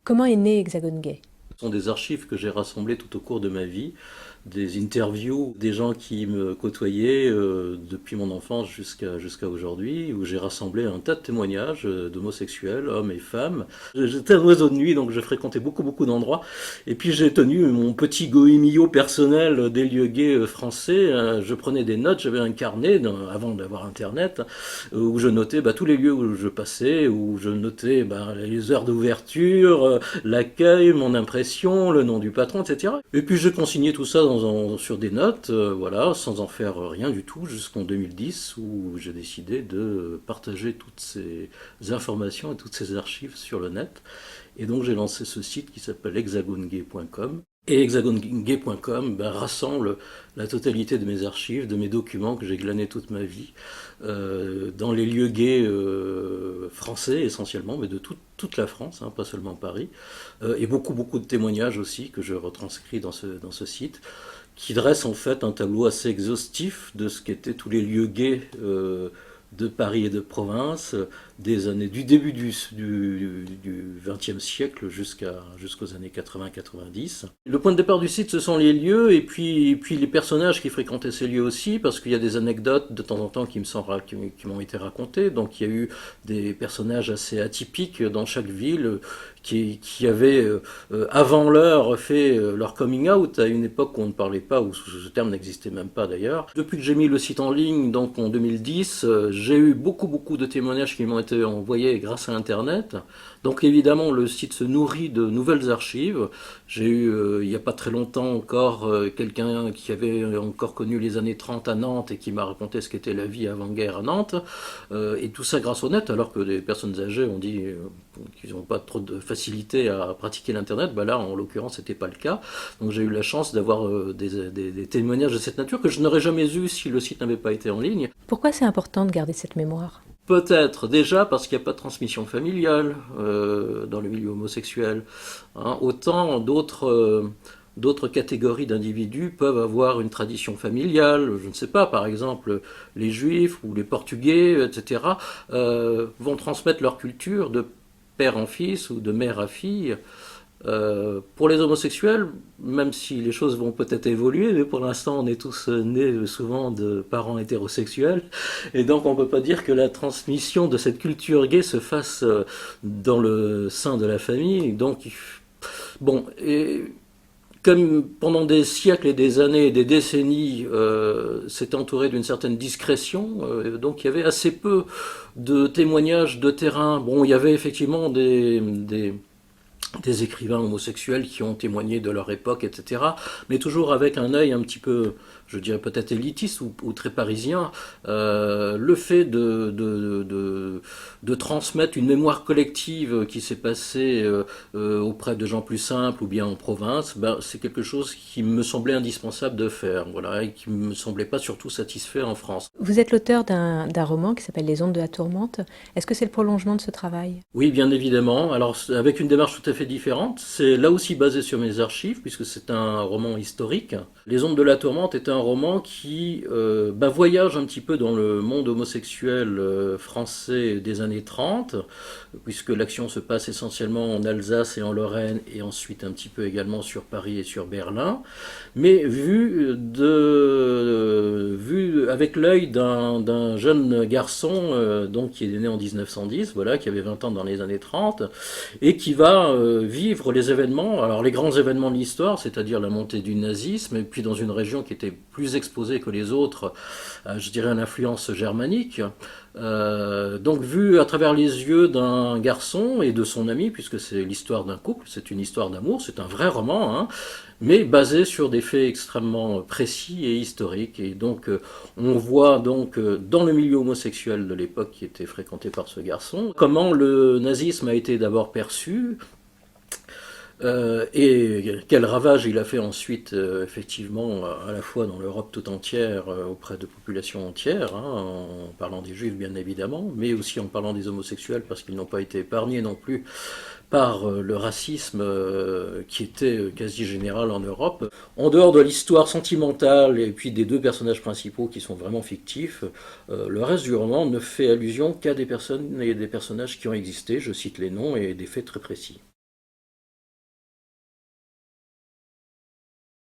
Comment est né Hexagone Gay? Ce sont des archives que j'ai rassemblées tout au cours de ma vie, des interviews des gens qui me côtoyaient depuis mon enfance jusqu'à aujourd'hui, où j'ai rassemblé un tas de témoignages d'homosexuels, hommes et femmes. J'étais un oiseau de nuit, donc je fréquentais beaucoup d'endroits. Et puis j'ai tenu mon petit goémillot personnel des lieux gays français. Je prenais des notes, j'avais un carnet, avant d'avoir Internet, où je notais tous les lieux où je passais, où je notais les heures d'ouverture, l'accueil, mon impression, le nom du patron, etc. Et puis je consignais tout ça sur des notes, voilà, sans en faire rien du tout, jusqu'en 2010 où j'ai décidé de partager toutes ces informations et toutes ces archives sur le net. Et donc j'ai lancé ce site qui s'appelle hexagonegay.com. Et hexagonegay.com rassemble la totalité de mes archives, de mes documents que j'ai glanés toute ma vie, dans les lieux gays français essentiellement, mais de toute la France, hein, pas seulement Paris, et beaucoup de témoignages aussi que je retranscris dans ce site, qui dresse en fait un tableau assez exhaustif de ce qu'étaient tous les lieux gays de Paris et de province, du début du XXe siècle jusqu'aux années 80-90. Le point de départ du site, ce sont les lieux et puis les personnages qui fréquentaient ces lieux aussi, parce qu'il y a des anecdotes de temps en temps qui m'ont été racontées. Donc il y a eu des personnages assez atypiques dans chaque ville qui avaient, avant l'heure, fait leur coming out à une époque où on ne parlait pas, où ce terme n'existait même pas d'ailleurs. Depuis que j'ai mis le site en ligne, donc en 2010, j'ai eu beaucoup de témoignages qui m'ont été envoyés grâce à Internet. Donc évidemment, le site se nourrit de nouvelles archives. J'ai eu, il n'y a pas très longtemps encore, quelqu'un qui avait encore connu les années 30 à Nantes et qui m'a raconté ce qu'était la vie avant-guerre à Nantes. Et tout ça grâce au net, alors que des personnes âgées ont dit qu'ils n'ont pas trop de facilité à pratiquer l'Internet. Là, en l'occurrence, c'était pas le cas. Donc j'ai eu la chance d'avoir des témoignages de cette nature que je n'aurais jamais eu si le site n'avait pas été en ligne. Pourquoi c'est important de garder cette mémoire? Peut-être déjà parce qu'il n'y a pas de transmission familiale dans le milieu homosexuel. Hein. Autant d'autres catégories d'individus peuvent avoir une tradition familiale. Je ne sais pas, par exemple, les juifs ou les portugais, etc., vont transmettre leur culture de père en fils ou de mère à fille. Pour les homosexuels, même si les choses vont peut-être évoluer, mais pour l'instant on est tous nés souvent de parents hétérosexuels, et donc on ne peut pas dire que la transmission de cette culture gay se fasse dans le sein de la famille. Donc, bon, et comme pendant des siècles et des années et des décennies, c'est entouré d'une certaine discrétion, donc il y avait assez peu de témoignages de terrain. Bon, il y avait effectivement des écrivains homosexuels qui ont témoigné de leur époque, etc. Mais toujours avec un œil un petit peu, je dirais peut-être élitiste ou très parisien. Le fait de transmettre une mémoire collective qui s'est passée auprès de gens plus simples ou bien en province, c'est quelque chose qui me semblait indispensable de faire, voilà, et qui me semblait pas surtout satisfait en France. Vous êtes l'auteur d'un roman qui s'appelle Les ondes de la tourmente. Est-ce que c'est le prolongement de ce travail? Oui, bien évidemment. Alors, avec une démarche tout à fait différente. C'est là aussi basé sur mes archives, puisque c'est un roman historique. Les Ondes de la Tourmente est un roman qui voyage un petit peu dans le monde homosexuel français des années 30, puisque l'action se passe essentiellement en Alsace et en Lorraine, et ensuite un petit peu également sur Paris et sur Berlin, mais vu avec l'œil d'un jeune garçon donc qui est né en 1910, voilà, qui avait 20 ans dans les années 30, et qui va vivre les événements, alors les grands événements de l'histoire, c'est-à-dire la montée du nazisme, et puis dans une région qui était plus exposée que les autres, je dirais à l'influence germanique. Donc vu à travers les yeux d'un garçon et de son ami, puisque c'est l'histoire d'un couple, c'est une histoire d'amour, c'est un vrai roman, hein, mais basé sur des faits extrêmement précis et historiques. Et donc on voit donc dans le milieu homosexuel de l'époque qui était fréquenté par ce garçon, comment le nazisme a été d'abord perçu, Et quel ravage il a fait ensuite, effectivement, à la fois dans l'Europe tout entière, auprès de populations entières, hein, en parlant des juifs bien évidemment, mais aussi en parlant des homosexuels, parce qu'ils n'ont pas été épargnés non plus par le racisme qui était quasi général en Europe. En dehors de l'histoire sentimentale et puis des deux personnages principaux qui sont vraiment fictifs, le reste du roman ne fait allusion qu'à des personnes et des personnages qui ont existé, je cite les noms et des faits très précis.